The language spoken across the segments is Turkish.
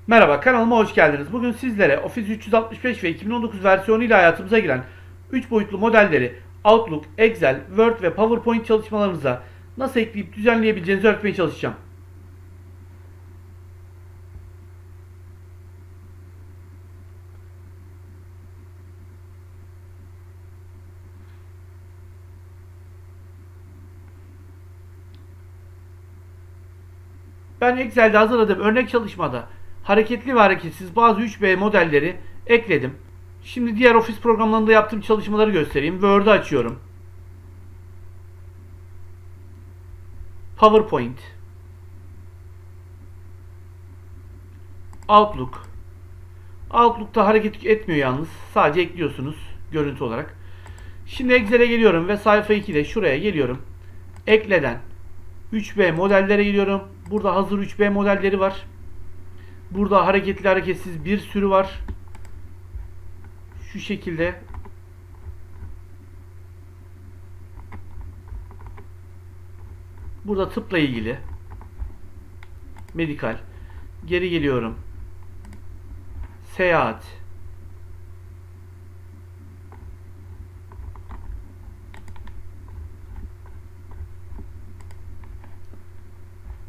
Merhaba, kanalıma hoş geldiniz. Bugün sizlere Office 365 ve 2019 versiyonu ile hayatımıza giren 3 boyutlu modelleri Outlook, Excel, Word ve PowerPoint çalışmalarınıza nasıl ekleyip düzenleyebileceğinizi öğretmeye çalışacağım. Ben Excel'de hazırladığım örnek çalışmada hareketli ve hareketsiz bazı 3B modelleri ekledim. Şimdi diğer Office programlarında yaptığım çalışmaları göstereyim. Word'u açıyorum. PowerPoint, Outlook. Outlook'ta hareket etmiyor yalnız. Sadece ekliyorsunuz görüntü olarak. Şimdi Excel'e geliyorum ve sayfa 2'de şuraya geliyorum. Ekleden 3B modellere giriyorum. Burada hazır 3B modelleri var. Burada hareketli hareketsiz bir sürü var. Şu şekilde. Burada tıpla ilgili. Medikal. Geri geliyorum. Seyahat.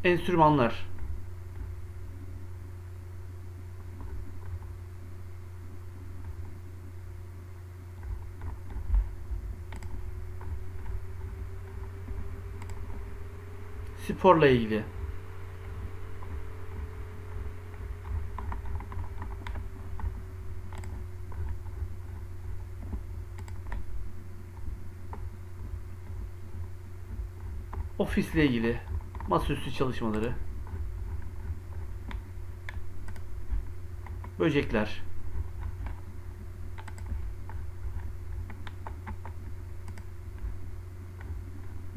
Enstrümanlar. Sporla ilgili. Ofisle ilgili. Masaüstü çalışmaları. Böcekler.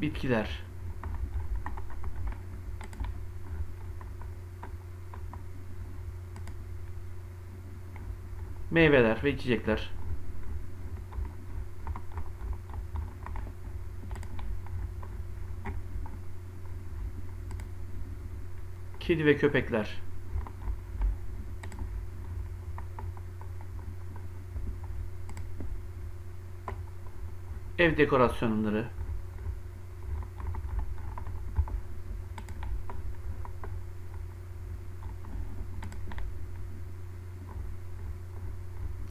Bitkiler. Meyveler ve içecekler. Kedi ve köpekler. Ev dekorasyonları.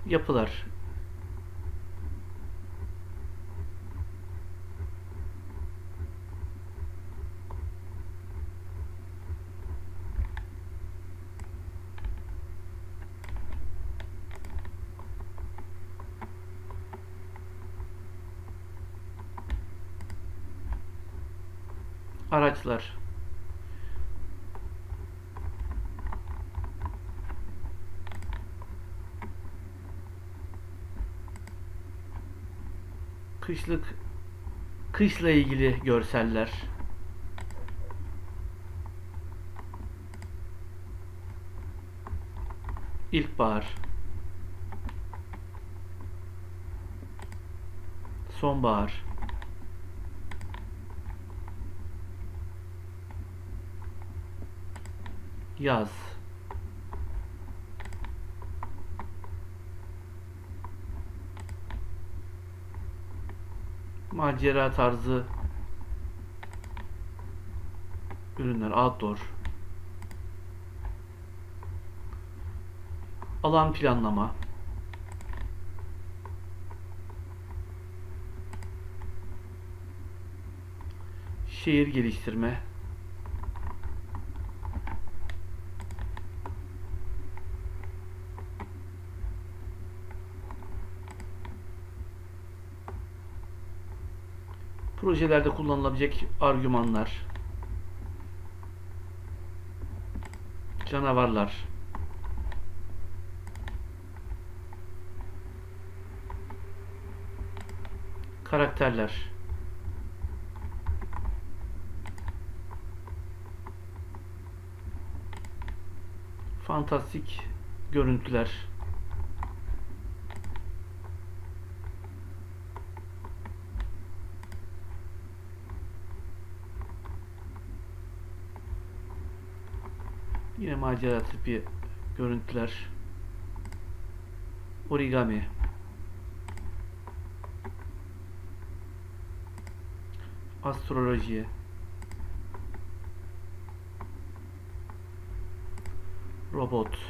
Yapılar. Araçlar. Kışla ilgili görseller. İlkbahar. Sonbahar. Yaz. Macera tarzı ürünler, outdoor. Alan planlama. Şehir geliştirme. Projelerde kullanılabilecek argümanlar. Canavarlar. Karakterler. Fantastik görüntüler. Yine macera tipi görüntüler. Origami. Astroloji. Robotlar.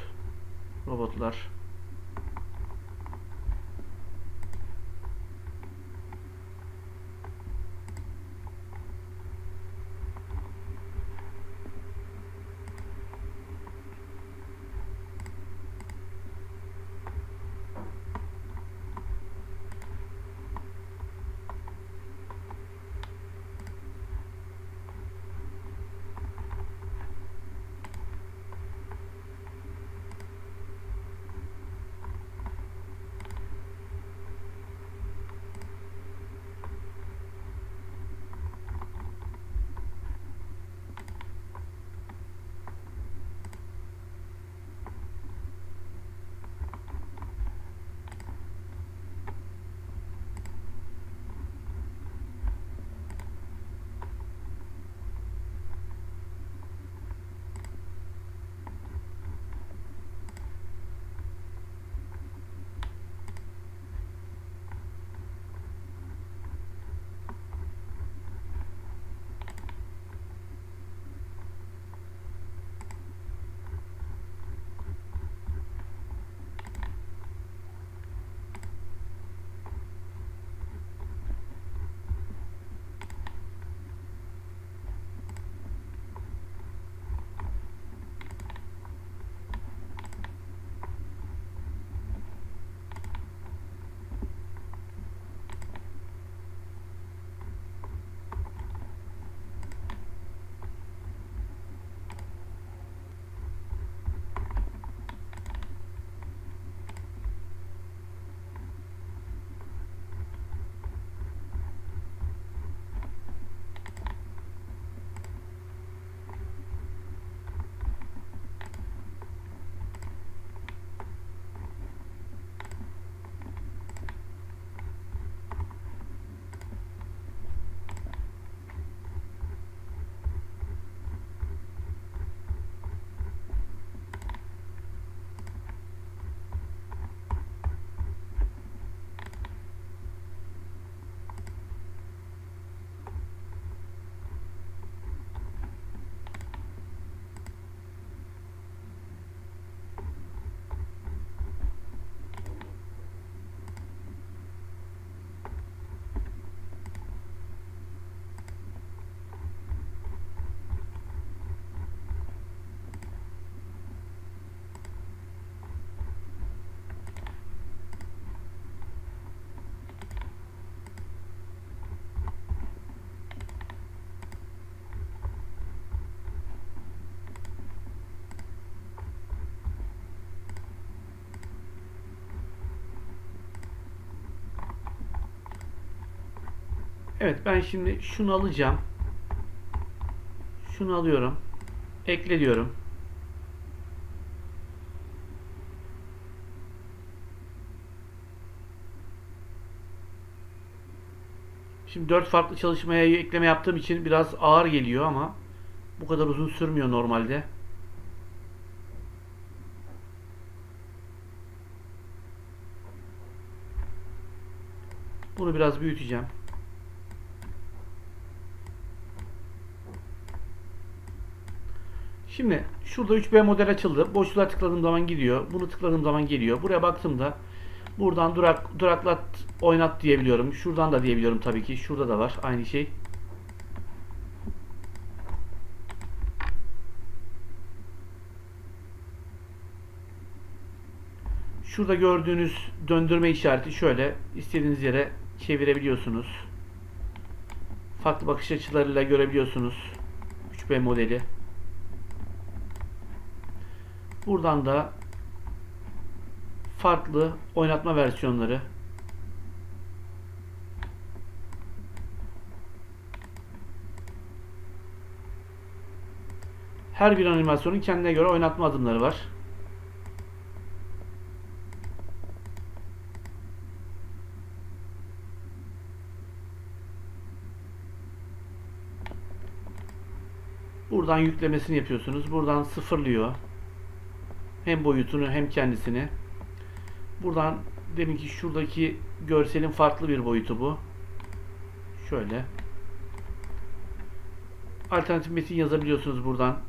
Evet, ben şimdi şunu alacağım. Şunu alıyorum. Ekle diyorum. Şimdi 4 farklı çalışmaya ekleme yaptığım için biraz ağır geliyor ama bu kadar uzun sürmüyor normalde. Bunu biraz büyüteceğim. Şimdi şurada 3B model açıldı. Boşluğa tıkladığım zaman gidiyor. Bunu tıkladığım zaman geliyor. Buraya baktığımda buradan duraklat, oynat diyebiliyorum. Şuradan da diyebiliyorum tabii ki. Şurada da var aynı şey. Şurada gördüğünüz döndürme işareti şöyle. İstediğiniz yere çevirebiliyorsunuz. Farklı bakış açılarıyla görebiliyorsunuz 3B modeli. Buradan da farklı oynatma versiyonları. Her bir animasyonun kendine göre oynatma adımları var. Buradan yüklemesini yapıyorsunuz. Buradan sıfırlıyor. Hem boyutunu hem kendisini. Buradan deminki şuradaki görselin farklı bir boyutu bu. Şöyle. Alternatif metin yazabiliyorsunuz buradan.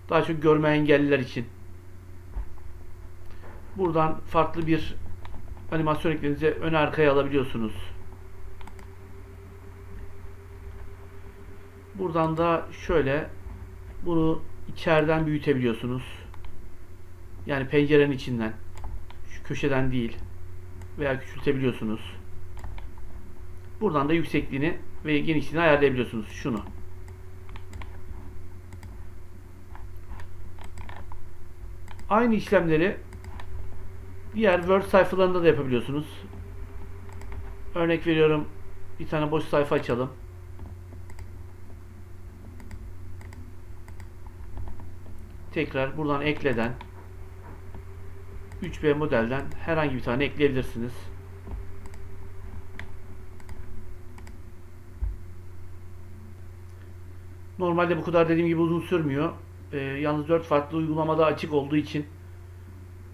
Daha çok görme engelliler için. Buradan farklı bir animasyon eklerinizi ön arkaya alabiliyorsunuz. Buradan da şöyle bunu içeriden büyütebiliyorsunuz. Yani pencerenin içinden. Şu köşeden değil. Veya küçültebiliyorsunuz. Buradan da yüksekliğini ve genişliğini ayarlayabiliyorsunuz. Şunu. Aynı işlemleri diğer Word sayfalarında da yapabiliyorsunuz. Örnek veriyorum. Bir tane boş sayfa açalım. Tekrar buradan ekleden 3B modelden herhangi bir tane ekleyebilirsiniz. Normalde bu kadar dediğim gibi uzun sürmüyor. Yalnız 4 farklı uygulamada açık olduğu için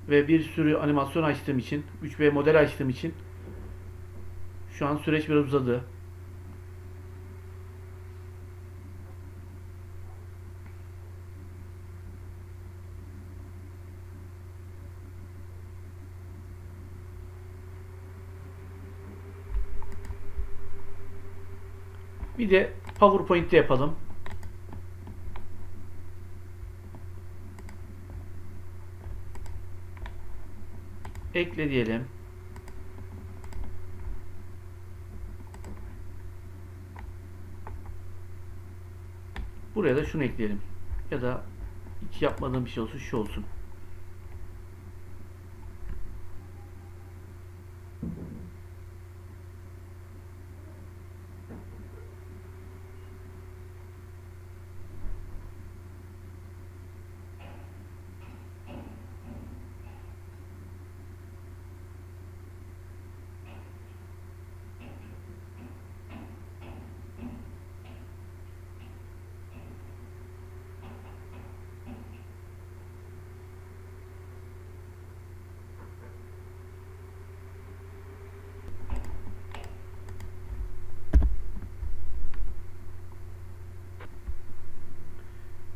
ve bir sürü animasyon açtığım için, 3B model açtığım için şu an süreç biraz uzadı. Bir de PowerPoint'te yapalım. Ekle diyelim. Buraya da şunu ekleyelim. Ya da hiç yapmadığım bir şey olsun, şu olsun.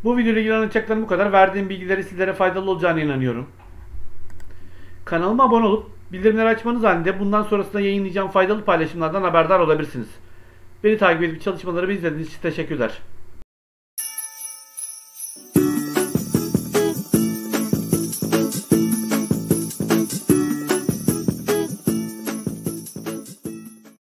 Bu videoyla ilgili anlatacaklarım bu kadar. Verdiğim bilgileri sizlere faydalı olacağına inanıyorum. Kanalıma abone olup bildirimleri açmanız halinde bundan sonrasında yayınlayacağım faydalı paylaşımlardan haberdar olabilirsiniz. Beni takip edip çalışmalarımı izlediğiniz için teşekkürler.